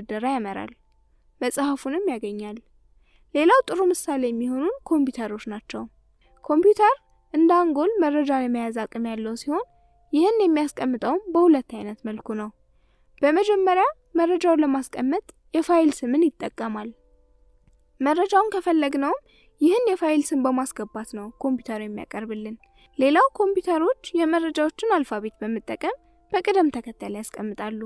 ደራ ያመራል፣ መጽሐፉንም ያገኛል። ሌላው ጥሩ ምሳሌ የሚሆኑን ኮምፒውተሮች ናቸው። ኮምፒውተር እንደ አንጎል መረጃ ለመያዝ አቅም ያለው ሲሆን ይህን የሚያስቀምጠው በሁለት አይነት መልኩ ነው። በመጀመሪያ መረጃውን ለማስቀመጥ የፋይል ስምን ይጠቀማል። መረጃውን ከፈለግነው ይህን የፋይል ስም በማስገባት ነው ኮምፒውተር የሚያቀርብልን። ሌላው ኮምፒውተሮች የመረጃዎችን አልፋቤት በመጠቀም በቅደም ተከተል ያስቀምጣሉ።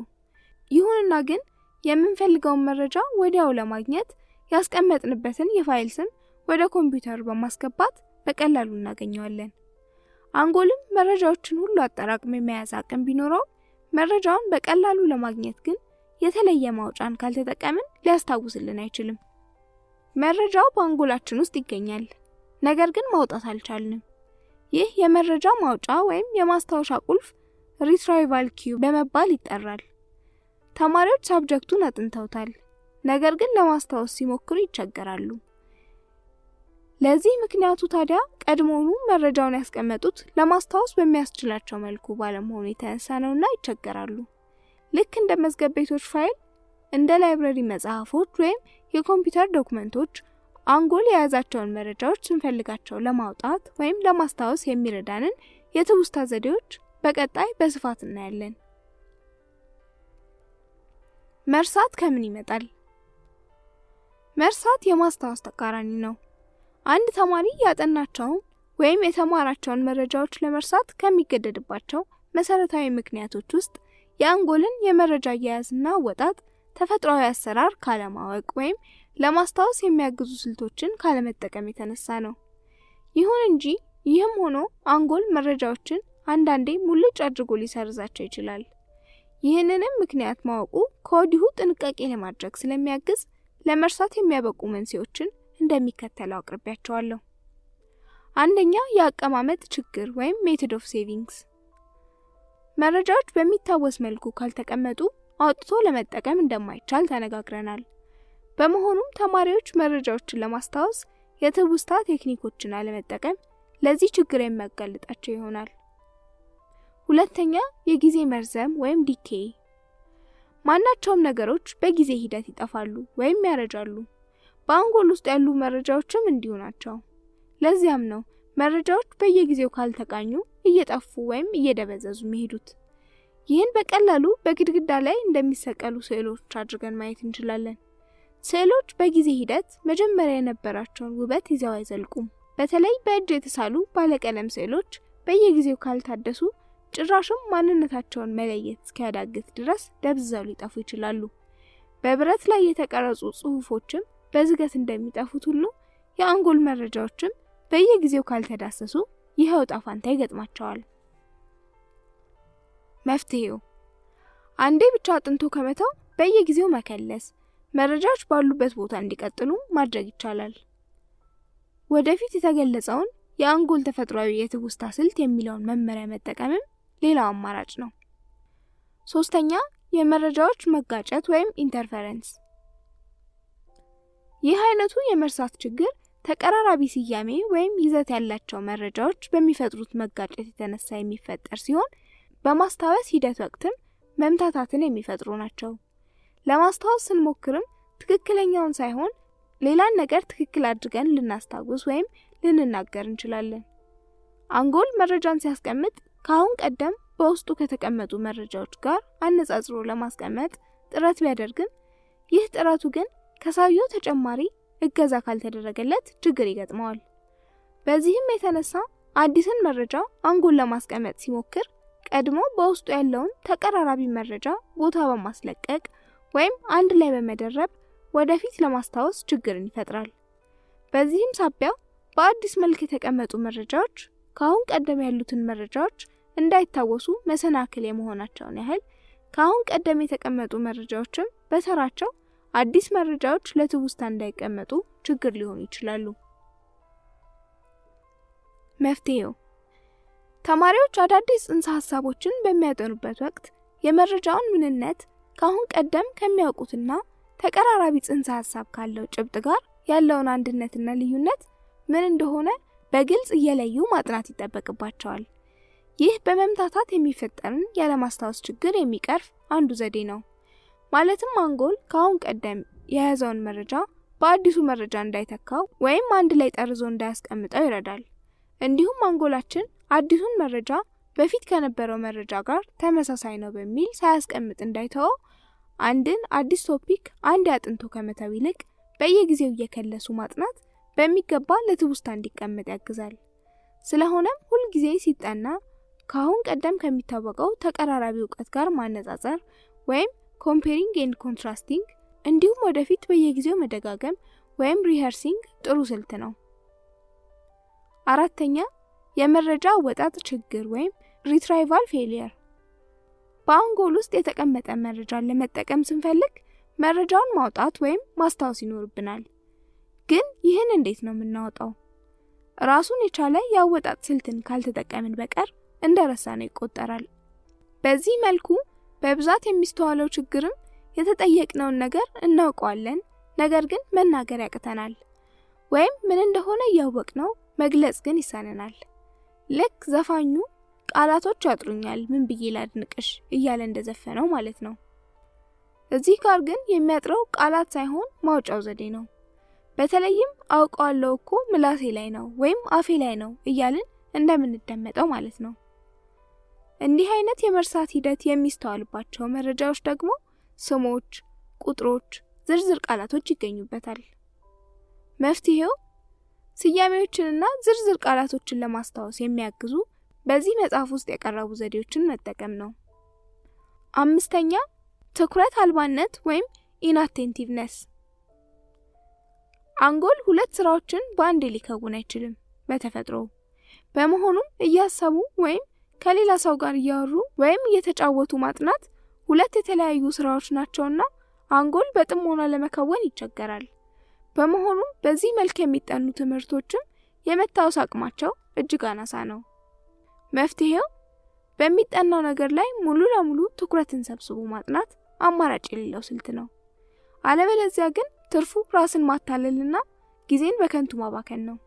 ይሁንና ግን የምንፈልገውን መረጃ ወዲያው ለማግኘት ያስቀመጥንበትን የፋይል ስም ወደ ኮምፒውተር በማስገባት በቀላሉ እናገኘዋለን። አንጎልም መረጃዎችን ሁሉ አጠራቅሞ የመያዝ አቅም ቢኖረው መረጃውን በቀላሉ ለማግኘት ግን የተለየ ማውጫን ካልተጠቀምን ሊያስታውስልን አይችልም። መረጃው በአንጎላችን ውስጥ ይገኛል፣ ነገር ግን ማውጣት አልቻልንም። ይህ የመረጃ ማውጫ ወይም የማስታወሻ ቁልፍ ሪትራይቫል ኪው በመባል ይጠራል። ተማሪዎች ሳብጀክቱን አጥንተውታል፣ ነገር ግን ለማስታወስ ሲሞክሩ ይቸገራሉ። ለዚህ ምክንያቱ ታዲያ ቀድሞውኑ መረጃውን ያስቀመጡት ለማስታወስ በሚያስችላቸው መልኩ ባለመሆኑ የተነሳ ነውና ይቸገራሉ። ልክ እንደ መዝገብ ቤቶች ፋይል፣ እንደ ላይብረሪ መጽሐፎች ወይም የኮምፒውተር ዶክመንቶች አንጎል የያዛቸውን መረጃዎች ስንፈልጋቸው ለማውጣት ወይም ለማስታወስ የሚረዳንን የትውስታ ዘዴዎች በቀጣይ በስፋት እናያለን። መርሳት ከምን ይመጣል? መርሳት የማስታወስ ተቃራኒ ነው። አንድ ተማሪ ያጠናቸውን ወይም የተማራቸውን መረጃዎች ለመርሳት ከሚገደድባቸው መሰረታዊ ምክንያቶች ውስጥ የአንጎልን የመረጃ አያያዝና አወጣጥ ተፈጥሯዊ አሰራር ካለማወቅ ወይም ለማስታወስ የሚያግዙ ስልቶችን ካለመጠቀም የተነሳ ነው። ይሁን እንጂ ይህም ሆኖ አንጎል መረጃዎችን አንዳንዴ ሙልጭ አድርጎ ሊሰርዛቸው ይችላል። ይህንንም ምክንያት ማወቁ ከወዲሁ ጥንቃቄ ለማድረግ ስለሚያግዝ ለመርሳት የሚያበቁ መንስኤዎችን እንደሚከተለው አቅርቤያቸዋለሁ። አንደኛ፣ የአቀማመጥ ችግር ወይም ሜቶድ ኦፍ ሴቪንግስ። መረጃዎች በሚታወስ መልኩ ካልተቀመጡ አውጥቶ ለመጠቀም እንደማይቻል ተነጋግረናል። በመሆኑም ተማሪዎች መረጃዎችን ለማስታወስ የትውስታ ቴክኒኮችን አለመጠቀም ለዚህ ችግር የሚያጋልጣቸው ይሆናል። ሁለተኛ፣ የጊዜ መርዘም ወይም ዲኬይ። ማናቸውም ነገሮች በጊዜ ሂደት ይጠፋሉ ወይም ያረጃሉ። በአንጎል ውስጥ ያሉ መረጃዎችም እንዲሁ ናቸው። ለዚያም ነው መረጃዎች በየጊዜው ካልተቃኙ እየጠፉ ወይም እየደበዘዙ የሚሄዱት። ይህን በቀላሉ በግድግዳ ላይ እንደሚሰቀሉ ስዕሎች አድርገን ማየት እንችላለን። ስዕሎች በጊዜ ሂደት መጀመሪያ የነበራቸውን ውበት ይዘው አይዘልቁም። በተለይ በእጅ የተሳሉ ባለቀለም ስዕሎች በየጊዜው ካልታደሱ ጭራሽም ማንነታቸውን መለየት እስኪያዳግት ድረስ ደብዝዘው ሊጠፉ ይችላሉ። በብረት ላይ የተቀረጹ ጽሑፎችም በዝገት እንደሚጠፉት ሁሉ የአንጎል መረጃዎችም በየጊዜው ካልተዳሰሱ ይሄው ጣፋንታ ይገጥማቸዋል። መፍትሄው አንዴ ብቻ አጥንቶ ከመተው በየጊዜው መከለስ፣ መረጃዎች ባሉበት ቦታ እንዲቀጥሉ ማድረግ ይቻላል። ወደፊት የተገለጸውን የአንጎል ተፈጥሯዊ የትውስታ ስልት የሚለውን መመሪያ መጠቀምም ሌላው አማራጭ ነው። ሶስተኛ፣ የመረጃዎች መጋጨት ወይም ኢንተርፈረንስ። ይህ አይነቱ የመርሳት ችግር ተቀራራቢ ስያሜ ወይም ይዘት ያላቸው መረጃዎች በሚፈጥሩት መጋጨት የተነሳ የሚፈጠር ሲሆን በማስታወስ ሂደት ወቅትም መምታታትን የሚፈጥሩ ናቸው። ለማስታወስ ስንሞክርም ትክክለኛውን ሳይሆን ሌላን ነገር ትክክል አድርገን ልናስታውስ ወይም ልንናገር እንችላለን። አንጎል መረጃን ሲያስቀምጥ ከአሁን ቀደም በውስጡ ከተቀመጡ መረጃዎች ጋር አነጻጽሮ ለማስቀመጥ ጥረት ቢያደርግም ይህ ጥረቱ ግን ከሳየው ተጨማሪ እገዛ ካልተደረገለት ችግር ይገጥመዋል። በዚህም የተነሳ አዲስን መረጃ አንጎል ለማስቀመጥ ሲሞክር ቀድሞ በውስጡ ያለውን ተቀራራቢ መረጃ ቦታ በማስለቀቅ ወይም አንድ ላይ በመደረብ ወደፊት ለማስታወስ ችግርን ይፈጥራል። በዚህም ሳቢያ በአዲስ መልክ የተቀመጡ መረጃዎች ከአሁን ቀደም ያሉትን መረጃዎች እንዳይታወሱ መሰናክል የመሆናቸውን ያህል ከአሁን ቀደም የተቀመጡ መረጃዎችም በተራቸው አዲስ መረጃዎች ለትውስታ እንዳይቀመጡ ችግር ሊሆኑ ይችላሉ። መፍትሄው ተማሪዎች አዳዲስ ጽንሰ ሐሳቦችን በሚያጠኑበት ወቅት የመረጃውን ምንነት ከአሁን ቀደም ከሚያውቁትና ተቀራራቢ ጽንሰ ሐሳብ ካለው ጭብጥ ጋር ያለውን አንድነትና ልዩነት ምን እንደሆነ በግልጽ እየለዩ ማጥናት ይጠበቅባቸዋል። ይህ በመምታታት የሚፈጠርን ያለማስታወስ ችግር የሚቀርፍ አንዱ ዘዴ ነው። ማለትም አንጎል ከአሁን ቀደም የያዘውን መረጃ በአዲሱ መረጃ እንዳይተካው ወይም አንድ ላይ ጠርዞ እንዳያስቀምጠው ይረዳል። እንዲሁም አንጎላችን አዲሱን መረጃ በፊት ከነበረው መረጃ ጋር ተመሳሳይ ነው በሚል ሳያስቀምጥ እንዳይተው አንድን አዲስ ቶፒክ አንድ አጥንቶ ከመተው ይልቅ በየጊዜው እየከለሱ ማጥናት በሚገባ ለትውስታ እንዲቀመጥ ያግዛል። ስለሆነም ሁል ጊዜ ሲጠና ከአሁን ቀደም ከሚታወቀው ተቀራራቢ ዕውቀት ጋር ማነጻጸር ወይም comparing and contrasting እንዲሁም ወደፊት በየጊዜው መደጋገም ወይም rehearsing ጥሩ ስልት ነው። አራተኛ የመረጃ አወጣጥ ችግር ወይም retrieval failure። በአንጎል ውስጥ የተቀመጠ መረጃን ለመጠቀም ስንፈልግ መረጃውን ማውጣት ወይም ማስታወስ ይኖርብናል። ግን ይህን እንዴት ነው የምናወጣው? ራሱን የቻለ ያወጣጥ ስልትን ካልተጠቀምን በቀር እንደረሳነው ይቆጠራል። በዚህ መልኩ በብዛት የሚስተዋለው ችግርም የተጠየቅነውን ነገር እናውቀዋለን፣ ነገር ግን መናገር ያቅተናል፣ ወይም ምን እንደሆነ ያወቅነው መግለጽ ግን ይሳነናል። ልክ ዘፋኙ ቃላቶች ያጥሩኛል ምን ብዬ ላድንቅሽ እያለ እንደዘፈነው ማለት ነው። እዚህ ጋር ግን የሚያጥረው ቃላት ሳይሆን ማውጫው ዘዴ ነው። በተለይም አውቀዋለሁ እኮ ምላሴ ላይ ነው ወይም አፌ ላይ ነው እያልን እንደምንደመጠው ማለት ነው። እንዲህ አይነት የመርሳት ሂደት የሚስተዋልባቸው መረጃዎች ደግሞ ስሞች፣ ቁጥሮች፣ ዝርዝር ቃላቶች ይገኙበታል። መፍትሄው ስያሜዎችንና ዝርዝር ቃላቶችን ለማስታወስ የሚያግዙ በዚህ መጽሐፍ ውስጥ የቀረቡ ዘዴዎችን መጠቀም ነው። አምስተኛ ትኩረት አልባነት ወይም inattentiveness። አንጎል ሁለት ስራዎችን በአንድ ሊከውን አይችልም በተፈጥሮ። በመሆኑም እያሰቡ ወይም ከሌላ ሰው ጋር እያወሩ ወይም እየተጫወቱ ማጥናት ሁለት የተለያዩ ስራዎች ናቸውና አንጎል በጥሞና ለመከወን ይቸገራል። በመሆኑም በዚህ መልክ የሚጠኑ ትምህርቶችም የመታወስ አቅማቸው እጅግ አናሳ ነው። መፍትሄው በሚጠናው ነገር ላይ ሙሉ ለሙሉ ትኩረትን ሰብስቦ ማጥናት አማራጭ የሌለው ስልት ነው። አለበለዚያ ግን ትርፉ ራስን ማታለልና ጊዜን በከንቱ ማባከን ነው።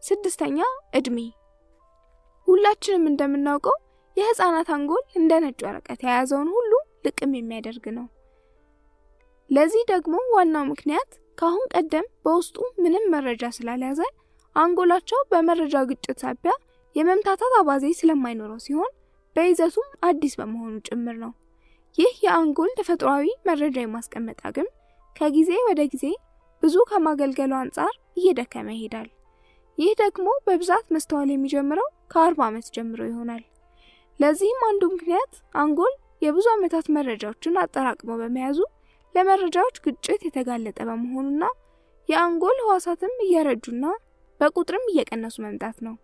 ስድስተኛ እድሜ። ሁላችንም እንደምናውቀው የህፃናት አንጎል እንደ ነጭ ወረቀት የያዘውን ሁሉ ልቅም የሚያደርግ ነው። ለዚህ ደግሞ ዋናው ምክንያት ከአሁን ቀደም በውስጡ ምንም መረጃ ስላልያዘ አንጎላቸው በመረጃ ግጭት ሳቢያ የመምታታት አባዜ ስለማይኖረው ሲሆን በይዘቱም አዲስ በመሆኑ ጭምር ነው። ይህ የአንጎል ተፈጥሯዊ መረጃ የማስቀመጥ አቅም ከጊዜ ወደ ጊዜ ብዙ ከማገልገሉ አንጻር እየደከመ ይሄዳል። ይህ ደግሞ በብዛት መስተዋል የሚጀምረው ከ40 ዓመት ጀምሮ ይሆናል። ለዚህም አንዱ ምክንያት አንጎል የብዙ ዓመታት መረጃዎችን አጠራቅሞ በመያዙ ለመረጃዎች ግጭት የተጋለጠ በመሆኑና የአንጎል ህዋሳትም እየረጁና በቁጥርም እየቀነሱ መምጣት ነው።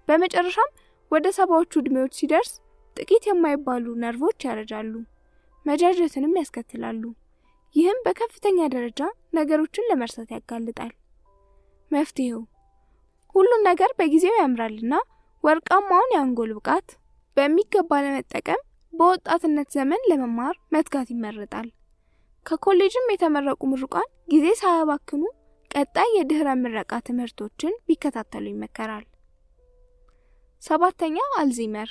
በመጨረሻም ወደ 70ዎቹ እድሜዎች ሲደርስ ጥቂት የማይባሉ ነርቮች ያረጃሉ፣ መጃጀትንም ያስከትላሉ። ይህም በከፍተኛ ደረጃ ነገሮችን ለመርሳት ያጋልጣል። መፍትሄው ሁሉም ነገር በጊዜው ያምራልና ወርቃማውን የአንጎል ብቃት በሚገባ ለመጠቀም በወጣትነት ዘመን ለመማር መትጋት ይመረጣል። ከኮሌጅም የተመረቁ ምሩቃን ጊዜ ሳያባክኑ ቀጣይ የድህረ ምረቃ ትምህርቶችን ቢከታተሉ ይመከራል። ሰባተኛ አልዚመር።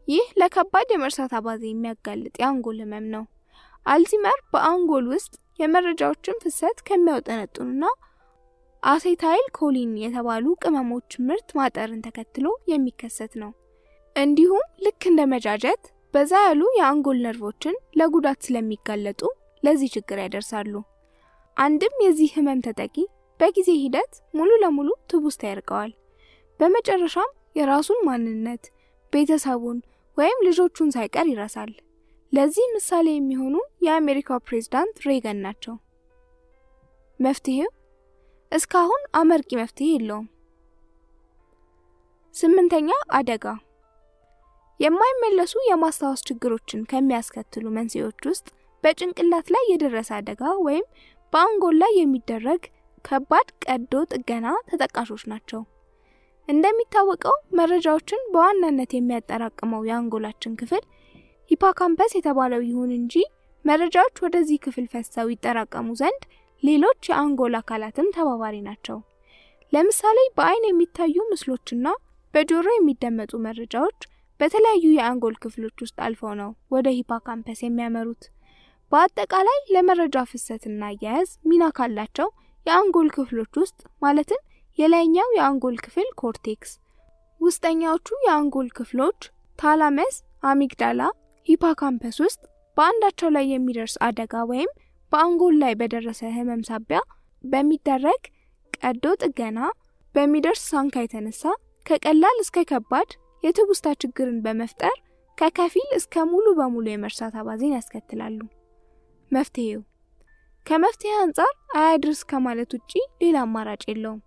ይህ ለከባድ የመርሳት አባዜ የሚያጋልጥ የአንጎል ህመም ነው። አልዚመር በአንጎል ውስጥ የመረጃዎችን ፍሰት ከሚያውጠነጥኑና አሴታይል ኮሊን የተባሉ ቅመሞች ምርት ማጠርን ተከትሎ የሚከሰት ነው። እንዲሁም ልክ እንደ መጃጀት በዛ ያሉ የአንጎል ነርቮችን ለጉዳት ስለሚጋለጡ ለዚህ ችግር ያደርሳሉ። አንድም የዚህ ህመም ተጠቂ በጊዜ ሂደት ሙሉ ለሙሉ ትውስታ ያርቀዋል። በመጨረሻም የራሱን ማንነት፣ ቤተሰቡን ወይም ልጆቹን ሳይቀር ይረሳል። ለዚህ ምሳሌ የሚሆኑ የአሜሪካው ፕሬዝዳንት ሬገን ናቸው። መፍትሄው እስካሁን አመርቂ መፍትሄ የለውም። ስምንተኛ አደጋ። የማይመለሱ የማስታወስ ችግሮችን ከሚያስከትሉ መንስኤዎች ውስጥ በጭንቅላት ላይ የደረሰ አደጋ ወይም በአንጎል ላይ የሚደረግ ከባድ ቀዶ ጥገና ተጠቃሾች ናቸው። እንደሚታወቀው መረጃዎችን በዋናነት የሚያጠራቅመው የአንጎላችን ክፍል ሂፖካምፐስ የተባለው ይሁን እንጂ መረጃዎች ወደዚህ ክፍል ፈሰው ይጠራቀሙ ዘንድ ሌሎች የአንጎል አካላትም ተባባሪ ናቸው። ለምሳሌ በአይን የሚታዩ ምስሎችና በጆሮ የሚደመጡ መረጃዎች በተለያዩ የአንጎል ክፍሎች ውስጥ አልፈው ነው ወደ ሂፖካምፐስ የሚያመሩት። በአጠቃላይ ለመረጃ ፍሰትና አያያዝ ሚና ካላቸው የአንጎል ክፍሎች ውስጥ ማለትም የላይኛው የአንጎል ክፍል ኮርቴክስ፣ ውስጠኛዎቹ የአንጎል ክፍሎች ታላመስ፣ አሚግዳላ፣ ሂፖካምፐስ ውስጥ በአንዳቸው ላይ የሚደርስ አደጋ ወይም በአንጎል ላይ በደረሰ ህመም ሳቢያ በሚደረግ ቀዶ ጥገና በሚደርስ ሳንካ የተነሳ ከቀላል እስከ ከባድ የትውስታ ችግርን በመፍጠር ከከፊል እስከ ሙሉ በሙሉ የመርሳት አባዜን ያስከትላሉ። መፍትሄው ከመፍትሄ አንጻር አያድርስ ከማለት ውጪ ሌላ አማራጭ የለውም።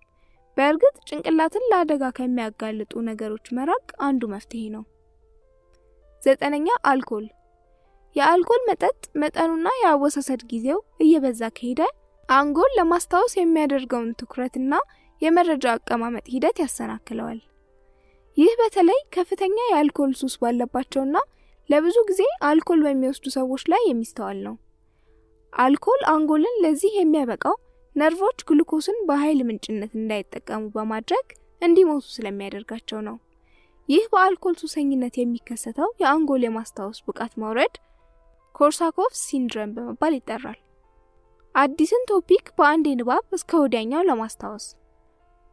በእርግጥ ጭንቅላትን ለአደጋ ከሚያጋልጡ ነገሮች መራቅ አንዱ መፍትሄ ነው። 9ኛ አልኮል። የአልኮል መጠጥ መጠኑና የአወሳሰድ ጊዜው እየበዛ ከሄደ አንጎል ለማስታወስ የሚያደርገውን ትኩረትና የመረጃ አቀማመጥ ሂደት ያሰናክለዋል። ይህ በተለይ ከፍተኛ የአልኮል ሱስ ባለባቸውና ለብዙ ጊዜ አልኮል በሚወስዱ ሰዎች ላይ የሚስተዋል ነው። አልኮል አንጎልን ለዚህ የሚያበቃው ነርቮች ግሉኮስን በኃይል ምንጭነት እንዳይጠቀሙ በማድረግ እንዲሞቱ ስለሚያደርጋቸው ነው። ይህ በአልኮል ሱሰኝነት የሚከሰተው የአንጎል የማስታወስ ብቃት መውረድ ኮርሳኮቭስ ሲንድሮም በመባል ይጠራል። አዲስን ቶፒክ በአንድ ንባብ እስከ ወዲያኛው ለማስታወስ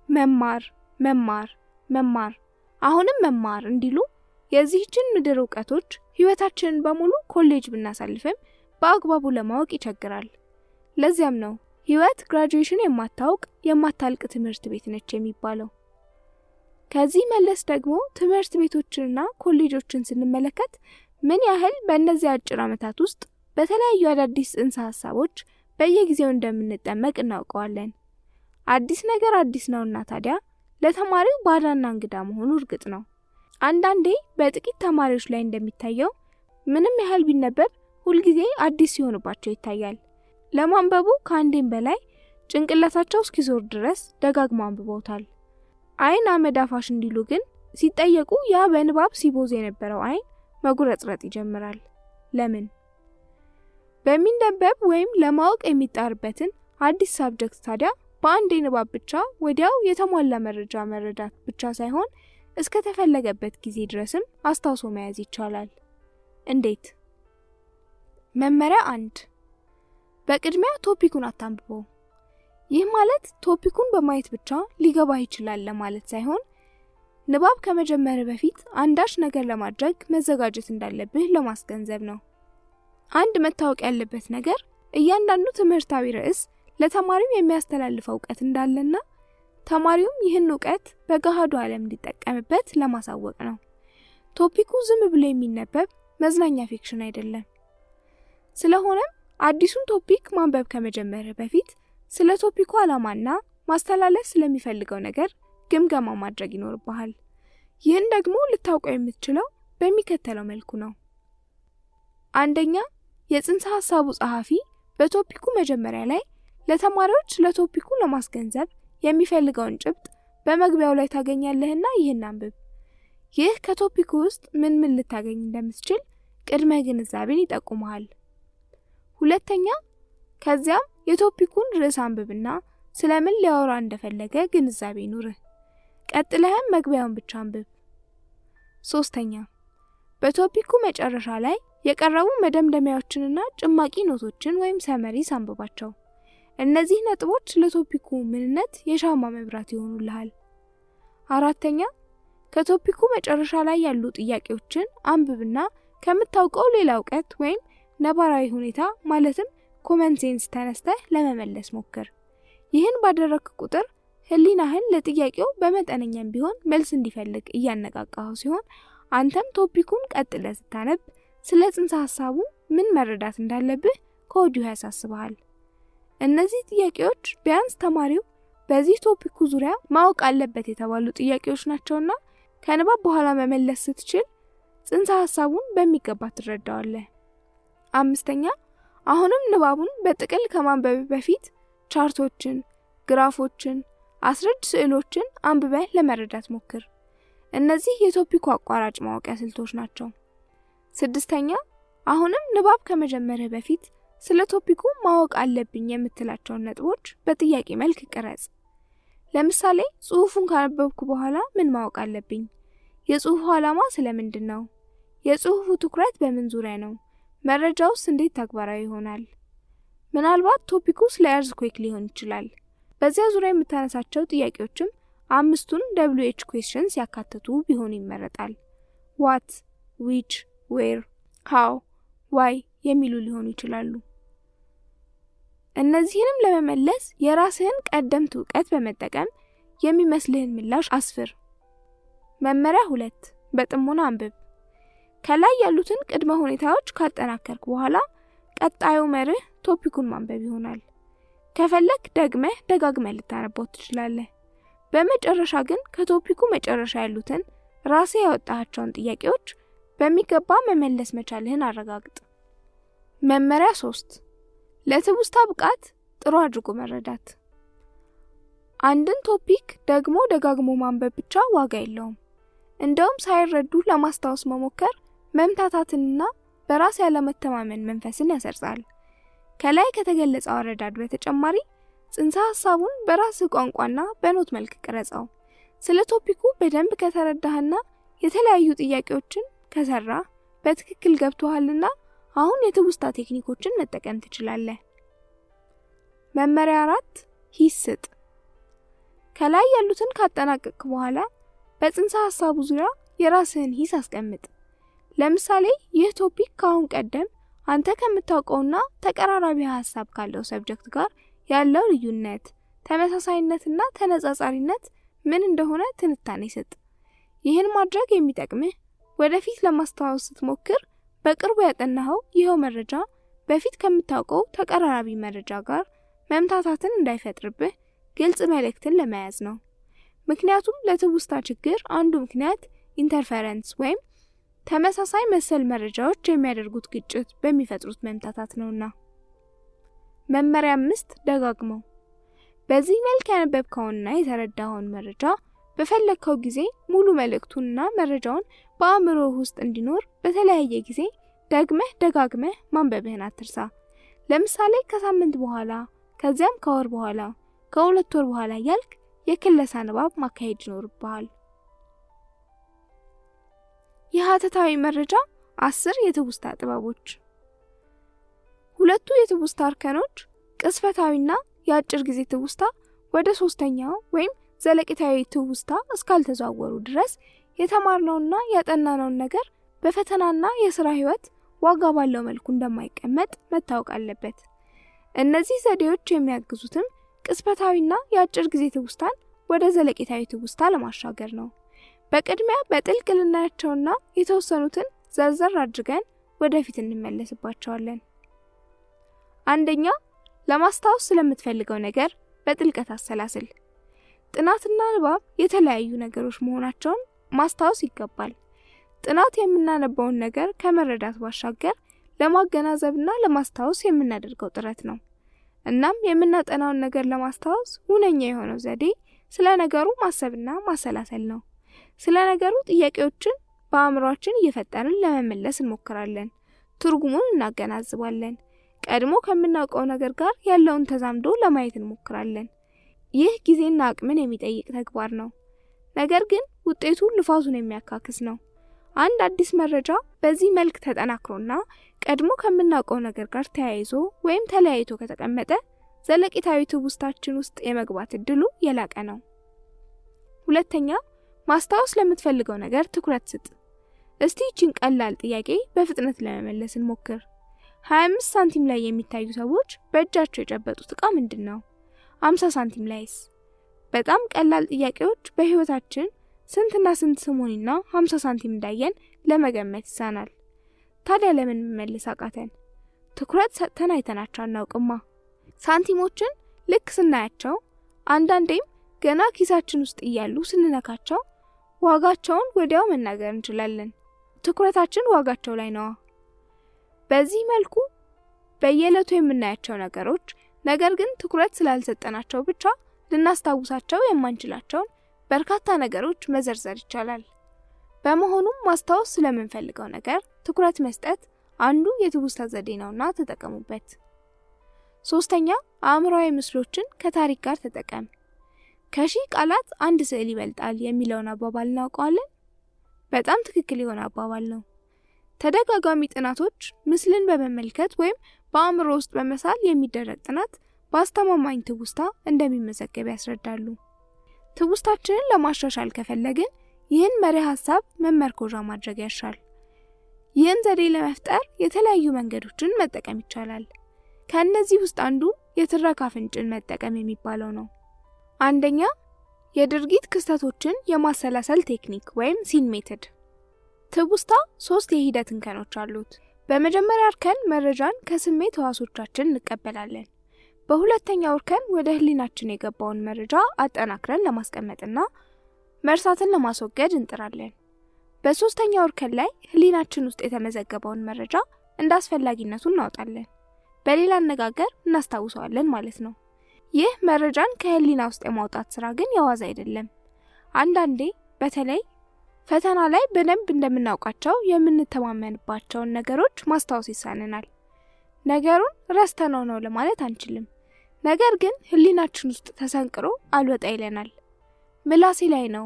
መማር መማር መማር አሁንም መማር እንዲሉ የዚህችን ምድር ዕውቀቶች ህይወታችንን በሙሉ ኮሌጅ ብናሳልፍም በአግባቡ ለማወቅ ይቸግራል። ለዚያም ነው ህይወት ግራጁዌሽን የማታውቅ የማታልቅ ትምህርት ቤት ነች የሚባለው። ከዚህ መለስ ደግሞ ትምህርት ቤቶችንና ኮሌጆችን ስንመለከት ምን ያህል በእነዚህ አጭር ዓመታት ውስጥ በተለያዩ አዳዲስ ጽንሰ ሐሳቦች በየጊዜው እንደምንጠመቅ እናውቀዋለን። አዲስ ነገር አዲስ ነውና ታዲያ ለተማሪው ባዳና እንግዳ መሆኑ እርግጥ ነው። አንዳንዴ በጥቂት ተማሪዎች ላይ እንደሚታየው ምንም ያህል ቢነበብ ሁልጊዜ አዲስ ሲሆንባቸው ይታያል። ለማንበቡ ከአንዴም በላይ ጭንቅላታቸው እስኪዞር ድረስ ደጋግመው አንብበውታል። አይን አመዳፋሽ እንዲሉ ግን ሲጠየቁ ያ በንባብ ሲቦዝ የነበረው አይን መጉረጥረጥ ይጀምራል። ለምን? በሚነበብ ወይም ለማወቅ የሚጣርበትን አዲስ ሳብጀክት ታዲያ በአንድ ንባብ ብቻ ወዲያው የተሟላ መረጃ መረዳት ብቻ ሳይሆን እስከ ተፈለገበት ጊዜ ድረስም አስታውሶ መያዝ ይቻላል። እንዴት? መመሪያ 1 በቅድሚያ ቶፒኩን አታንብበው። ይህ ማለት ቶፒኩን በማየት ብቻ ሊገባህ ይችላል ለማለት ሳይሆን ንባብ ከመጀመር በፊት አንዳች ነገር ለማድረግ መዘጋጀት እንዳለብህ ለማስገንዘብ ነው። አንድ መታወቅ ያለበት ነገር እያንዳንዱ ትምህርታዊ ርዕስ ለተማሪው የሚያስተላልፈው ዕውቀት እንዳለና ተማሪውም ይህን ዕውቀት በገሃዱ ዓለም እንዲጠቀምበት ለማሳወቅ ነው። ቶፒኩ ዝም ብሎ የሚነበብ መዝናኛ ፊክሽን አይደለም። ስለሆነም አዲሱን ቶፒክ ማንበብ ከመጀመር በፊት ስለ ቶፒኩ ዓላማና ማስተላለፍ ስለሚፈልገው ነገር ግምገማ ማድረግ ይኖርብሃል። ይህን ደግሞ ልታውቀው የምትችለው በሚከተለው መልኩ ነው። አንደኛ፣ የጽንሰ ሐሳቡ ጸሐፊ በቶፒኩ መጀመሪያ ላይ ለተማሪዎች ለቶፒኩ ለማስገንዘብ የሚፈልገውን ጭብጥ በመግቢያው ላይ ታገኛለህና ይህን አንብብ። ይህ ከቶፒኩ ውስጥ ምን ልታገኝ እንደምትችል ቅድመ ግንዛቤን ይጠቁምሃል። ሁለተኛ፣ ከዚያም የቶፒኩን ርዕስ አንብብና ስለምን ሊያወራ እንደፈለገ ግንዛቤ ይኑርህ። ቀጥለህም መግቢያውን ብቻ አንብብ። ሶስተኛ፣ በቶፒኩ መጨረሻ ላይ የቀረቡ መደምደሚያዎችንና ጭማቂ ኖቶችን ወይም ሰመሪስ አንብባቸው። እነዚህ ነጥቦች ለቶፒኩ ምንነት የሻማ መብራት ይሆኑልሃል። አራተኛ፣ ከቶፒኩ መጨረሻ ላይ ያሉ ጥያቄዎችን አንብብና ከምታውቀው ሌላ ዕውቀት ወይም ነባራዊ ሁኔታ ማለትም ኮመን ሴንስ ተነስተህ ለመመለስ ሞክር። ይህን ባደረክ ቁጥር ህሊናህን ለጥያቄው በመጠነኛም ቢሆን መልስ እንዲፈልግ እያነቃቃኸው ሲሆን አንተም ቶፒኩን ቀጥለህ ስታነብ ስለ ጽንሰ ሐሳቡ ምን መረዳት እንዳለብህ ከወዲሁ ያሳስብሃል። እነዚህ ጥያቄዎች ቢያንስ ተማሪው በዚህ ቶፒኩ ዙሪያ ማወቅ አለበት የተባሉ ጥያቄዎች ናቸውና ከንባብ በኋላ መመለስ ስትችል ጽንሰ ሐሳቡን በሚገባ ትረዳዋለህ። አምስተኛ፣ አሁንም ንባቡን በጥቅል ከማንበብ በፊት ቻርቶችን፣ ግራፎችን፣ አስረጅ ስዕሎችን አንብበህ ለመረዳት ሞክር። እነዚህ የቶፒኩ አቋራጭ ማወቂያ ስልቶች ናቸው። ስድስተኛ፣ አሁንም ንባብ ከመጀመርህ በፊት ስለ ቶፒኩ ማወቅ አለብኝ የምትላቸውን ነጥቦች በጥያቄ መልክ ቅረጽ። ለምሳሌ ጽሑፉን ካነበብኩ በኋላ ምን ማወቅ አለብኝ? የጽሑፉ ዓላማ ስለምንድን ነው? የጽሑፉ ትኩረት በምን ዙሪያ ነው? መረጃውስ እንዴት ተግባራዊ ይሆናል? ምናልባት ቶፒኩ ስለ earthquake ሊሆን ይችላል። በዚያ ዙሪያ የምታነሳቸው ጥያቄዎችም 5ቱን WH questions ያካተቱ ቢሆኑ ይመረጣል። what, which, where, how, why የሚሉ ሊሆኑ ይችላሉ። እነዚህንም ለመመለስ የራስህን ቀደምት ዕውቀት በመጠቀም የሚመስልህን ምላሽ አስፍር። መመሪያ 2 በጥሞና አንብብ። ከላይ ያሉትን ቅድመ ሁኔታዎች ካጠናከርክ በኋላ ቀጣዩ መርህ ቶፒኩን ማንበብ ይሆናል። ከፈለክ ደጋግመህ ልታነበው ትችላለህ። በመጨረሻ ግን ከቶፒኩ መጨረሻ ያሉትን ራስህ ያወጣሃቸውን ጥያቄዎች በሚገባ መመለስ መቻልህን አረጋግጥ። መመሪያ 3 ለትውስታ ብቃት ጥሩ አድርጎ መረዳት። አንድን ቶፒክ ደጋግሞ ማንበብ ብቻ ዋጋ የለውም። እንደውም ሳይረዱ ለማስታወስ መሞከር መምታታትንና በራስ ያለመተማመን መንፈስን ያሰርጻል። ከላይ ከተገለጸው አረዳድ በተጨማሪ ጽንሰ ሐሳቡን በራስ ቋንቋና በኖት መልክ ቅረጸው። ስለ ቶፒኩ በደንብ ከተረዳህና የተለያዩ ጥያቄዎችን ከሰራ በትክክል ገብቶሃልና አሁን የትውስታ ቴክኒኮችን መጠቀም ትችላለህ። መመሪያ 4 ሂስ ስጥ። ከላይ ያሉትን ካጠናቀቅክ በኋላ በጽንሰ ሐሳቡ ዙሪያ የራስህን ሂስ አስቀምጥ። ለምሳሌ ይህ ቶፒክ ካሁን ቀደም አንተ ከምታውቀውና ተቀራራቢ ሐሳብ ካለው ሰብጀክት ጋር ያለው ልዩነት፣ ተመሳሳይነትና ተነጻጻሪነት ምን እንደሆነ ትንታኔ ስጥ። ይህን ማድረግ የሚጠቅምህ ወደፊት ለማስተዋወስ ስትሞክር በቅርቡ ያጠናኸው ይሄው መረጃ በፊት ከምታውቀው ተቀራራቢ መረጃ ጋር መምታታትን እንዳይፈጥርብህ ግልጽ መልእክትን ለመያዝ ነው። ምክንያቱም ለትውስታ ችግር አንዱ ምክንያት ኢንተርፈረንስ ወይም ተመሳሳይ መሰል መረጃዎች የሚያደርጉት ግጭት በሚፈጥሩት መምታታት ነውና። መመሪያ 5 ደጋግመው። በዚህ መልክ ያነበብከውንና የተረዳኸውን መረጃ በፈለግከው ጊዜ ሙሉ መልእክቱንና መረጃውን በአእምሮህ ውስጥ እንዲኖር በተለያየ ጊዜ ደጋግመህ ማንበብህን አትርሳ። ለምሳሌ ከሳምንት በኋላ፣ ከዚያም ከወር በኋላ፣ ከ2 ወር በኋላ ያልክ የክለሳ ንባብ ማካሄድ ይኖርብሃል። የሐተታዊ መረጃ 10 የትውስታ ጥበቦች። ሁለቱ የትውስታ እርከኖች ቅጽበታዊና የአጭር ጊዜ ትውስታ ወደ 3ኛው ወይም ዘለቂታዊ ትውስታ እስካልተዛወሩ ድረስ የተማርነውና ያጠናነውን ነገር በፈተናና የሥራ ህይወት ዋጋ ባለው መልኩ እንደማይቀመጥ መታወቅ አለበት። እነዚህ ዘዴዎች የሚያግዙትም ቅጽበታዊና የአጭር ጊዜ ትውስታን ወደ ዘለቂታዊ ትውስታ ለማሻገር ነው። በቅድሚያ በጥልቅ ልናያቸውና የተወሰኑትን ዘርዘር አድርገን ወደፊት እንመለስባቸዋለን። አንደኛ፣ ለማስታወስ ስለምትፈልገው ነገር በጥልቀት አሰላስል። ጥናትና ንባብ የተለያዩ ነገሮች መሆናቸውን ማስታወስ ይገባል። ጥናት የምናነበውን ነገር ከመረዳት ባሻገር ለማገናዘብና ለማስታወስ የምናደርገው ጥረት ነው። እናም የምናጠናውን ነገር ለማስታወስ ሁነኛ የሆነው ዘዴ ስለ ነገሩ ማሰብና ማሰላሰል ነው። ስለ ነገሩ ጥያቄዎችን በአእምሮአችን እየፈጠርን ለመመለስ እንሞክራለን። ትርጉሙን እናገናዝባለን። ቀድሞ ከምናውቀው ነገር ጋር ያለውን ተዛምዶ ለማየት እንሞክራለን። ይህ ጊዜና አቅምን የሚጠይቅ ተግባር ነው። ነገር ግን ውጤቱ ልፋቱን የሚያካክስ ነው። አንድ አዲስ መረጃ በዚህ መልክ ተጠናክሮና ቀድሞ ከምናውቀው ነገር ጋር ተያይዞ ወይም ተለያይቶ ከተቀመጠ ዘለቂታዊ ትውስታችን ውስጥ የመግባት እድሉ የላቀ ነው። ሁለተኛ፣ ማስታወስ ለምትፈልገው ነገር ትኩረት ስጥ። እስቲ ይህችን ቀላል ጥያቄ በፍጥነት ለመመለስ እንሞክር። 25 ሳንቲም ላይ የሚታዩ ሰዎች በእጃቸው የጨበጡት ዕቃ ምንድነው? 50 ሳንቲም ላይስ? በጣም ቀላል ጥያቄዎች በህይወታችን ስንትና ስንት ስሙንና 50 ሳንቲም እንዳየን ለመገመት ይሳናል። ታዲያ ለምን መመለስ አቃተን? ትኩረት ሰጥተን አይተናቸው አናውቅማ። ሳንቲሞችን ልክ ስናያቸው አንዳንዴም ገና ኪሳችን ውስጥ እያሉ ስንነካቸው ዋጋቸውን ወዲያው መናገር እንችላለን። ትኩረታችን ዋጋቸው ላይ ነው። በዚህ መልኩ በየዕለቱ የምናያቸው ነገሮች ነገር ግን ትኩረት ስላልሰጠናቸው ብቻ ልናስታውሳቸው የማንችላቸውን በርካታ ነገሮች መዘርዘር ይቻላል። በመሆኑም ማስታወስ ስለምንፈልገው ነገር ትኩረት መስጠት አንዱ የትውስታ ዘዴ ነውና ተጠቀሙበት። ሶስተኛ፣ አእምሮአዊ ምስሎችን ከታሪክ ጋር ተጠቀም። ከሺህ ቃላት አንድ ስዕል ይበልጣል የሚለውን አባባል እናውቀዋለን። በጣም ትክክል የሆነ አባባል ነው። ተደጋጋሚ ጥናቶች ምስልን በመመልከት ወይም በአእምሮ ውስጥ በመሳል የሚደረግ ጥናት በአስተማማኝ ትውስታ እንደሚመዘገብ ያስረዳሉ። ትውስታችንን ለማሻሻል ከፈለግን ይህን መሪ ሐሳብ መመርኮዣ ማድረግ ያሻል። ይህን ዘዴ ለመፍጠር የተለያዩ መንገዶችን መጠቀም ይቻላል። ከእነዚህ ውስጥ አንዱ የትረካ ፍንጭን መጠቀም የሚባለው ነው። አንደኛ፣ የድርጊት ክስተቶችን የማሰላሰል ቴክኒክ ወይም ሲን ሜተድ። ትውስታ 3 የሂደት እንከኖች አሉት። በመጀመሪያ እርከን መረጃን ከስሜት ሕዋሶቻችን እንቀበላለን። በሁለተኛው እርከን ወደ ህሊናችን የገባውን መረጃ አጠናክረን ለማስቀመጥና መርሳትን ለማስወገድ እንጥራለን። በሶስተኛው እርከን ላይ ህሊናችን ውስጥ የተመዘገበውን መረጃ እንደ አስፈላጊነቱ እናወጣለን። በሌላ አነጋገር እናስታውሰዋለን ማለት ነው። ይህ መረጃን ከህሊና ውስጥ የማውጣት ስራ ግን የዋዛ አይደለም። አንዳንዴ በተለይ ፈተና ላይ በደንብ እንደምናውቃቸው የምንተማመንባቸውን ነገሮች ማስታወስ ይሳነናል። ነገሩን ረስተነው ነው ለማለት አንችልም። ነገር ግን ህሊናችን ውስጥ ተሰንቅሮ አልወጣ ይለናል። ምላሴ ላይ ነው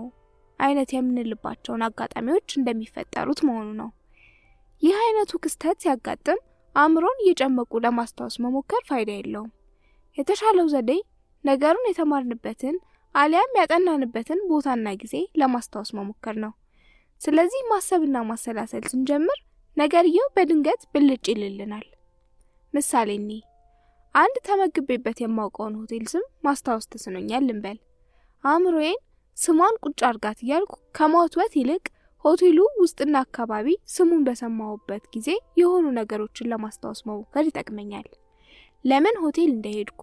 አይነት የምንልባቸውን አጋጣሚዎች እንደሚፈጠሩት መሆኑ ነው። ይህ አይነቱ ክስተት ሲያጋጥም አእምሮን እየጨመቁ ለማስታወስ መሞከር ፋይዳ የለውም። የተሻለው ዘዴ ነገሩን የተማርንበትን አሊያም ያጠናንበትን ቦታና ጊዜ ለማስታወስ መሞከር ነው። ስለዚህ ማሰብና ማሰላሰል ስንጀምር ነገርየው በድንገት ብልጭ ይልልናል። ምሳሌ አንድ ተመግቤበት የማውቀውን ሆቴል ስም ማስታወስ ተስኖኛል እንበል። አእምሮዬን ስሟን ቁጭ አርጋት እያልኩ ከማውትወት ይልቅ ሆቴሉ ውስጥና አካባቢ ስሙን በሰማሁበት ጊዜ የሆኑ ነገሮችን ለማስታወስ መሞከር ይጠቅመኛል። ለምን ሆቴል እንደሄድኩ፣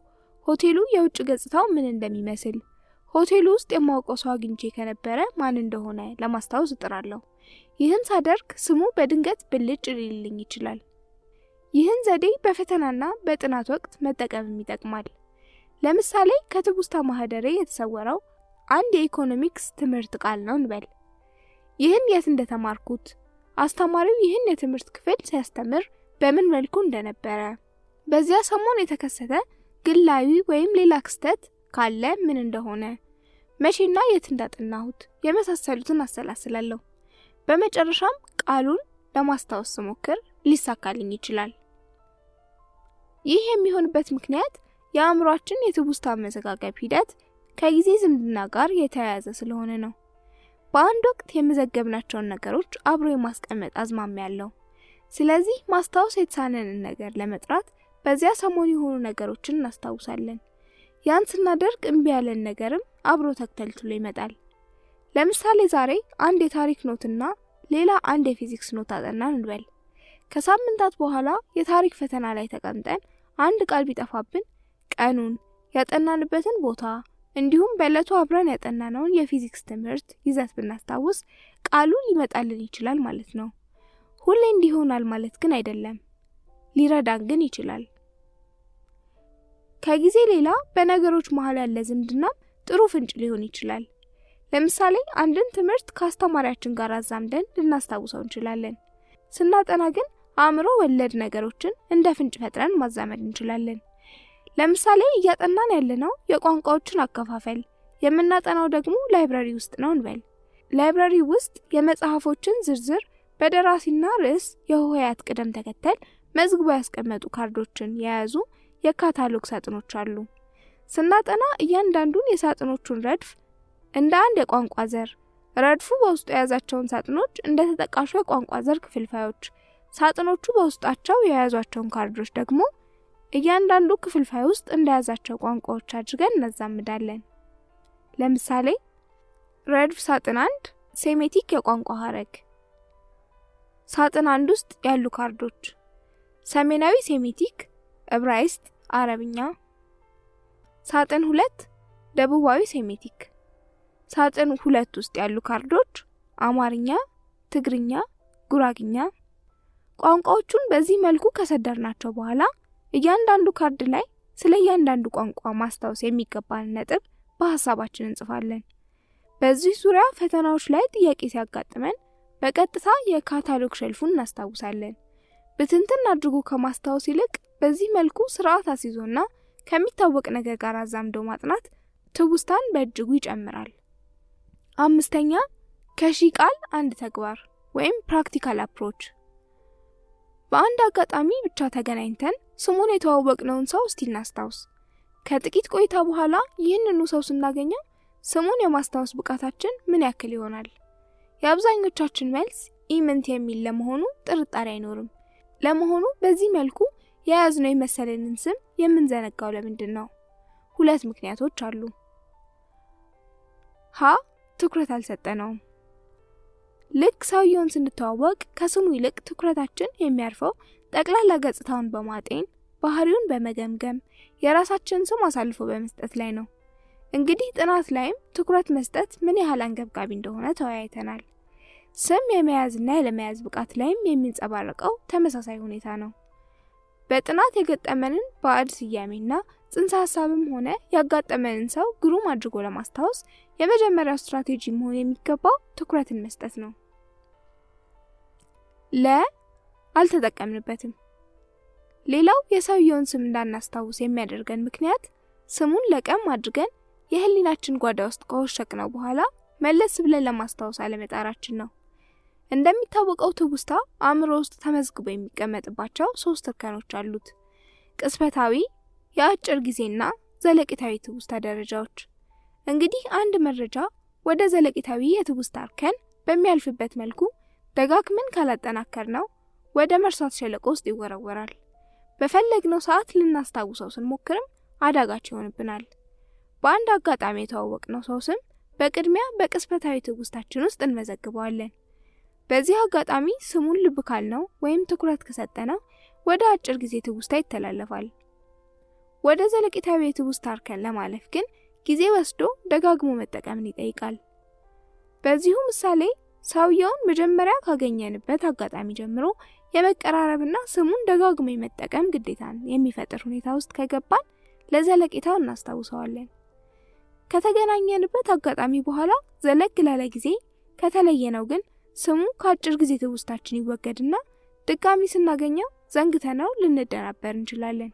ሆቴሉ የውጭ ገጽታው ምን እንደሚመስል፣ ሆቴሉ ውስጥ የማውቀው ሰው አግኝቼ ከነበረ ማን እንደሆነ ለማስታወስ እጥራለሁ። ይህን ሳደርግ ስሙ በድንገት ብልጭ ሊልኝ ይችላል። ይህን ዘዴ በፈተናና በጥናት ወቅት መጠቀም ይጠቅማል። ለምሳሌ ከትውስታ ማህደሬ የተሰወረው አንድ የኢኮኖሚክስ ትምህርት ቃል ነው እንበል። ይህን የት እንደተማርኩት፣ አስተማሪው ይህን የትምህርት ክፍል ሲያስተምር በምን መልኩ እንደነበረ፣ በዚያ ሰሞን የተከሰተ ግላዊ ወይም ሌላ ክስተት ካለ ምን እንደሆነ፣ መቼና የት እንዳጠናሁት የመሳሰሉትን አሰላስላለሁ። በመጨረሻም ቃሉን ለማስታወስ ስሞክር ሊሳካልኝ ይችላል። ይህ የሚሆንበት ምክንያት የአእምሯችን የትውስታ መዘጋገብ ሂደት ከጊዜ ዝምድና ጋር የተያያዘ ስለሆነ ነው። በአንድ ወቅት የመዘገብናቸውን ነገሮች አብሮ የማስቀመጥ አዝማሚያ ያለው። ስለዚህ ማስታወስ የተሳነንን ነገር ለመጥራት በዚያ ሰሞን የሆኑ ነገሮችን እናስታውሳለን። ያን ስናደርግ እምቢ ያለን ነገርም አብሮ ተከታትሎ ይመጣል። ለምሳሌ ዛሬ አንድ የታሪክ ኖትና ሌላ አንድ የፊዚክስ ኖት አጠናን እንበል። ከሳምንታት በኋላ የታሪክ ፈተና ላይ ተቀምጠን አንድ ቃል ቢጠፋብን ቀኑን፣ ያጠናንበትን ቦታ እንዲሁም በእለቱ አብረን ያጠናነውን የፊዚክስ ትምህርት ይዘት ብናስታውስ ቃሉ ሊመጣልን ይችላል ማለት ነው። ሁሌ እንዲሆናል ማለት ግን አይደለም። ሊረዳን ግን ይችላል። ከጊዜ ሌላ በነገሮች መሃል ያለ ዝምድናም ጥሩ ፍንጭ ሊሆን ይችላል። ለምሳሌ አንድን ትምህርት ከአስተማሪያችን ጋር አዛምደን ልናስታውሰው እንችላለን። ስናጠና ግን አእምሮ ወለድ ነገሮችን እንደ ፍንጭ ፈጥረን ማዛመድ እንችላለን። ለምሳሌ እያጠናን ያለነው የቋንቋዎችን አከፋፈል፣ የምናጠናው ደግሞ ላይብረሪ ውስጥ ነው እንበል። ላይብረሪ ውስጥ የመጽሐፎችን ዝርዝር በደራሲና ርዕስ የሆሄያት ቅደም ተከተል መዝግቦ ያስቀመጡ ካርዶችን የያዙ የካታሎግ ሳጥኖች አሉ። ስናጠና እያንዳንዱን የሳጥኖቹን ረድፍ እንደ አንድ የቋንቋ ዘር፣ ረድፉ በውስጡ የያዛቸውን ሳጥኖች እንደ ተጠቃሹ የቋንቋ ዘር ክፍልፋዮች፣ ሳጥኖቹ በውስጣቸው የያዟቸውን ካርዶች ደግሞ እያንዳንዱ ክፍልፋይ ውስጥ እንደያዛቸው ቋንቋዎች አድርገን እናዛምዳለን። ለምሳሌ ረድፍ ሳጥን 1 ሴሜቲክ የቋንቋ ሐረግ። ሳጥን 1 ውስጥ ያሉ ካርዶች ሰሜናዊ ሴሜቲክ፣ ዕብራይስጥ፣ አረብኛ። ሳጥን 2 ደቡባዊ ሴሜቲክ። ሳጥን 2 ውስጥ ያሉ ካርዶች አማርኛ፣ ትግርኛ፣ ጉራግኛ። ቋንቋዎቹን በዚህ መልኩ ከሰደርናቸው በኋላ እያንዳንዱ ካርድ ላይ ስለ እያንዳንዱ ቋንቋ ማስታወስ የሚገባን ነጥብ በሐሳባችን እንጽፋለን። በዚህ ዙሪያ ፈተናዎች ላይ ጥያቄ ሲያጋጥመን በቀጥታ የካታሎግ ሸልፉን እናስታውሳለን። በትንትን አድርጎ ከማስታወስ ይልቅ በዚህ መልኩ ስርዓት አስይዞና ከሚታወቅ ነገር ጋር አዛምዶ ማጥናት ትውስታን በእጅጉ ይጨምራል። 5ኛ ከሺ ቃል አንድ ተግባር ወይም ፕራክቲካል አፕሮች። በአንድ አጋጣሚ ብቻ ተገናኝተን ስሙን የተዋወቅነውን ሰው እስቲ እናስታውስ። ከጥቂት ቆይታ በኋላ ይህንኑ ሰው ስናገኘው ስሙን የማስታወስ ብቃታችን ምን ያክል ይሆናል? የአብዛኞቻችን መልስ ኢምንት የሚል ለመሆኑ ጥርጣሬ አይኖርም። ለመሆኑ በዚህ መልኩ የያዝነው የመሰለንን ስም የምንዘነጋው ለምንድን ነው? ሁለት ምክንያቶች አሉ። ሀ ትኩረት አልሰጠነውም። ልክ ሰውየውን ስንተዋወቅ ከስሙ ይልቅ ትኩረታችን የሚያርፈው ጠቅላላ ገጽታውን በማጤን ባህሪውን በመገምገም የራሳችንን ስም አሳልፎ በመስጠት ላይ ነው። እንግዲህ ጥናት ላይም ትኩረት መስጠት ምን ያህል አንገብጋቢ እንደሆነ ተወያይተናል። ስም የመያዝና ያለመያዝ ብቃት ላይም የሚንጸባረቀው ተመሳሳይ ሁኔታ ነው። በጥናት የገጠመንን ባዕድ ስያሜና ጽንሰ ሐሳብም ሆነ ያጋጠመንን ሰው ግሩም አድርጎ ለማስታወስ የመጀመሪያው ስትራቴጂ መሆን የሚገባው ትኩረትን መስጠት ነው። አልተጠቀምንበትም። ሌላው የሰውየውን ስም እንዳናስታውስ የሚያደርገን ምክንያት ስሙን ለቀም አድርገን የህሊናችን ጓዳ ውስጥ ከወሸቅነው በኋላ መለስ ብለን ለማስታወስ አለመጣራችን ነው። እንደሚታወቀው ትውስታ አእምሮ ውስጥ ተመዝግቦ የሚቀመጥባቸው 3 እርከኖች አሉት። ቅጽበታዊ፣ የአጭር ጊዜና ዘለቂታዊ ትውስታ ደረጃዎች። እንግዲህ አንድ መረጃ ወደ ዘለቂታዊ የትውስታ እርከን በሚያልፍበት መልኩ ደጋግመን ካላጠናከርነው ወደ መርሳት ሸለቆ ውስጥ ይወረወራል። በፈለግነው ሰዓት ልናስታውሰው ስንሞክርም አዳጋች ይሆንብናል። በአንድ አጋጣሚ የተዋወቅነው ሰው ስም በቅድሚያ በቅጽበታዊ ትውስታችን ውስጥ እንመዘግበዋለን። በዚህ አጋጣሚ ስሙን ልብ ካልነው ወይም ትኩረት ከሰጠነው ወደ አጭር ጊዜ ትውስታ ይተላለፋል። ወደ ዘለቂታዊ የትውስታ እርከን ለማለፍ ግን ጊዜ ወስዶ ደጋግሞ መጠቀምን ይጠይቃል። በዚሁ ምሳሌ ሰውየውን መጀመሪያ ካገኘንበት አጋጣሚ ጀምሮ የመቀራረብና ስሙን ደጋግሞ የመጠቀም ግዴታን የሚፈጥር ሁኔታ ውስጥ ከገባን ለዘለቂታው እናስታውሰዋለን። ከተገናኘንበት አጋጣሚ በኋላ ዘለግ ላለ ጊዜ ከተለየነው ግን ስሙ ከአጭር ጊዜ ትውስታችን ይወገድና ድጋሚ ስናገኘው ዘንግተነው ልንደናበር እንችላለን።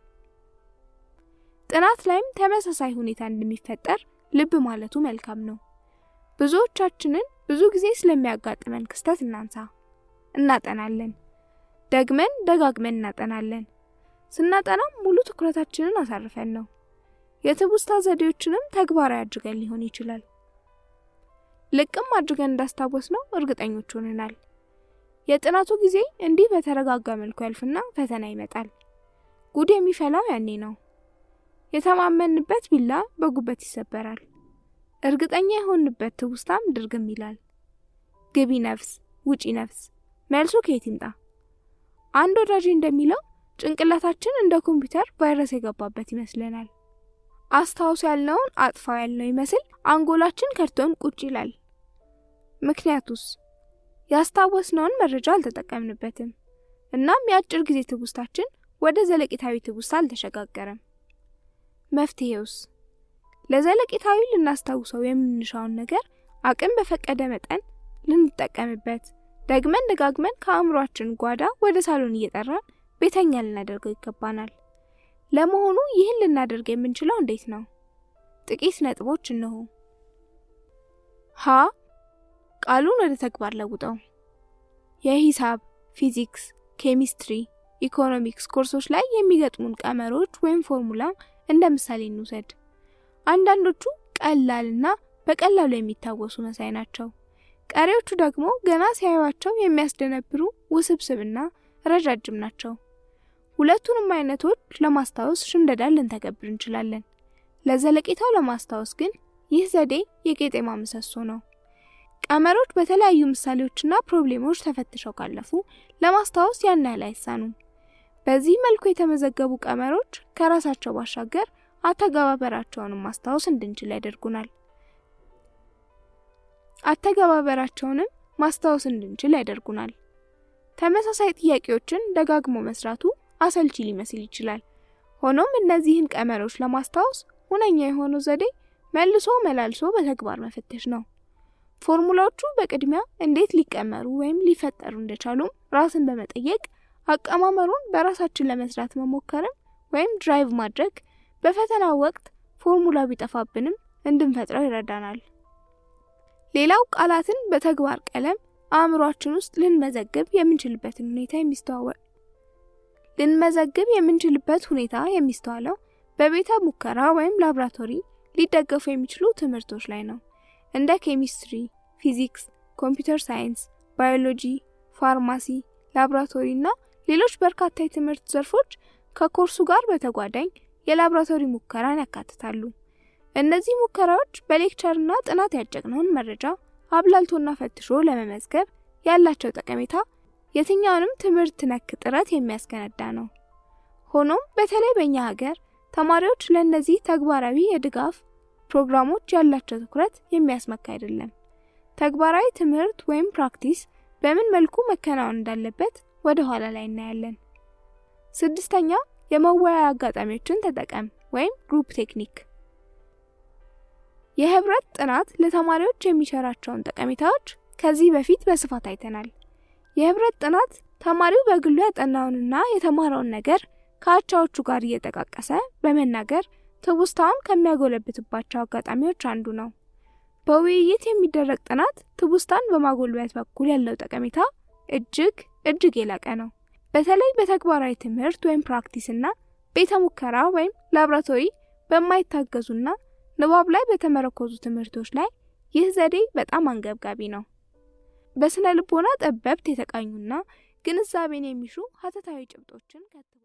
ጥናት ላይም ተመሳሳይ ሁኔታ እንደሚፈጠር ልብ ማለቱ መልካም ነው። ብዙዎቻችንን ብዙ ጊዜ ስለሚያጋጥመን ክስተት እናጠናለን። ደግመን ደጋግመን እናጠናለን። ስናጠናም ሙሉ ትኩረታችንን አሳርፈን ነው። የትውስታ ዘዴዎችንም ተግባራዊ አድርገን ሊሆን ይችላል። ልቅም አድርገን እንዳስታወስነው እርግጠኞች ሆነናል። የጥናቱ ጊዜ እንዲህ በተረጋጋ መልኩ ያልፍና ፈተና ይመጣል። ጉድ የሚፈላው ያኔ ነው። የተማመንበት ቢላ በጉበት ይሰበራል። እርግጠኛ የሆንበት ትውስታም ድርግም ይላል። ግቢ ነፍስ፣ ውጪ ነፍስ፣ መልሱ ከየት ይምጣ? አንድ ወዳጅ እንደሚለው ጭንቅላታችን እንደ ኮምፒውተር ቫይረስ የገባበት ይመስለናል። አስታውስ ያልነውን አጥፋው ያልነው ይመስል አንጎላችን ከርቶን ቁጭ ይላል። ምክንያቱስ ያስታወስነውን መረጃ አልተጠቀምንበትም። እናም የአጭር ጊዜ ትውስታችን ወደ ዘለቂታዊ ትውስታ አልተሸጋገረም። መፍትሄውስ? ለዘለቂታዊ ልናስታውሰው የምንሻውን ነገር አቅም በፈቀደ መጠን ልንጠቀምበት፣ ደግመን ደጋግመን ከአእምሯችን ጓዳ ወደ ሳሎን እየጠራን ቤተኛ ልናደርገው ይገባናል። ለመሆኑ ይህን ልናደርግ የምንችለው እንዴት ነው? ጥቂት ነጥቦች እነሆ። ሀ ቃሉን ወደ ተግባር ለውጠው። የሂሳብ፣ ፊዚክስ፣ ኬሚስትሪ፣ ኢኮኖሚክስ ኮርሶች ላይ የሚገጥሙን ቀመሮች ወይም ፎርሙላ እንደ ምሳሌ እንውሰድ። አንዳንዶቹ ቀላልና በቀላሉ የሚታወሱ መሳይ ናቸው። ቀሪዎቹ ደግሞ ገና ሲያዩዋቸው የሚያስደነብሩ ውስብስብና ረጃጅም ናቸው። ሁለቱንም አይነቶች ለማስታወስ ሽምደዳን ልንተገብር እንችላለን። ለዘለቂታው ለማስታወስ ግን ይህ ዘዴ የቄጤማ ምሰሶ ነው። ቀመሮች በተለያዩ ምሳሌዎችና ፕሮብሌሞች ተፈትሸው ካለፉ ለማስታወስ ያን ያህል አይሳኑም። በዚህ መልኩ የተመዘገቡ ቀመሮች ከራሳቸው ባሻገር አተገባበራቸውንም ማስታወስ እንድንችል ያደርጉናል። ተመሳሳይ ጥያቄዎችን ደጋግሞ መስራቱ አሰልቺ ሊመስል ይችላል። ሆኖም እነዚህን ቀመሮች ለማስታወስ ሁነኛ የሆነው ዘዴ መልሶ መላልሶ በተግባር መፈተሽ ነው። ፎርሙላዎቹ በቅድሚያ እንዴት ሊቀመሩ ወይም ሊፈጠሩ እንደቻሉም ራስን በመጠየቅ አቀማመሩን በራሳችን ለመስራት መሞከርም ወይም ድራይቭ ማድረግ በፈተናው ወቅት ፎርሙላ ቢጠፋብንም እንድንፈጥረው ይረዳናል። ሌላው ቃላትን በተግባር ቀለም አእምሯችን ውስጥ ልንመዘግብ የምንችልበትን ሁኔታ ልንመዘግብ የምንችልበት ሁኔታ የሚስተዋለው በቤተ ሙከራ ወይም ላብራቶሪ ሊደገፉ የሚችሉ ትምህርቶች ላይ ነው። እንደ ኬሚስትሪ፣ ፊዚክስ፣ ኮምፒውተር ሳይንስ፣ ባዮሎጂ፣ ፋርማሲ፣ ላብራቶሪ እና ሌሎች በርካታ የትምህርት ዘርፎች ከኮርሱ ጋር በተጓዳኝ የላብራቶሪ ሙከራን ያካትታሉ። እነዚህ ሙከራዎች በሌክቸርና ጥናት ያጨቅነውን መረጃ አብላልቶና ፈትሾ ለመመዝገብ ያላቸው ጠቀሜታ የትኛውንም ትምህርት ነክ ጥረት የሚያስከነዳ ነው። ሆኖም በተለይ በእኛ ሀገር ተማሪዎች ለእነዚህ ተግባራዊ የድጋፍ ፕሮግራሞች ያላቸው ትኩረት የሚያስመካ አይደለም። ተግባራዊ ትምህርት ወይም ፕራክቲስ በምን መልኩ መከናወን እንዳለበት ወደ ኋላ ላይ እናያለን። 6ኛ የመወያያ አጋጣሚዎችን ተጠቀም ወይም ግሩፕ ቴክኒክ። የህብረት ጥናት ለተማሪዎች የሚሰራቸውን ጠቀሜታዎች ከዚህ በፊት በስፋት አይተናል። የህብረት ጥናት ተማሪው በግሉ ያጠናውንና የተማረውን ነገር ከአቻዎቹ ጋር እየጠቃቀሰ በመናገር ትውስታውን ከሚያጎለብትባቸው አጋጣሚዎች አንዱ ነው። በውይይት የሚደረግ ጥናት ትውስታን በማጎልበት በኩል ያለው ጠቀሜታ እጅግ የላቀ ነው። በተለይ በተግባራዊ ትምህርት ወይም ፕራክቲስና ቤተ ሙከራ ወይም ላብራቶሪ በማይታገዙና ንባብ ላይ በተመረኮዙ ትምህርቶች ላይ ይህ ዘዴ በጣም አንገብጋቢ ነው። በስነ ልቦና ጠበብት የተቃኙና ግንዛቤን የሚሹ ሀተታዊ ጭብጦችን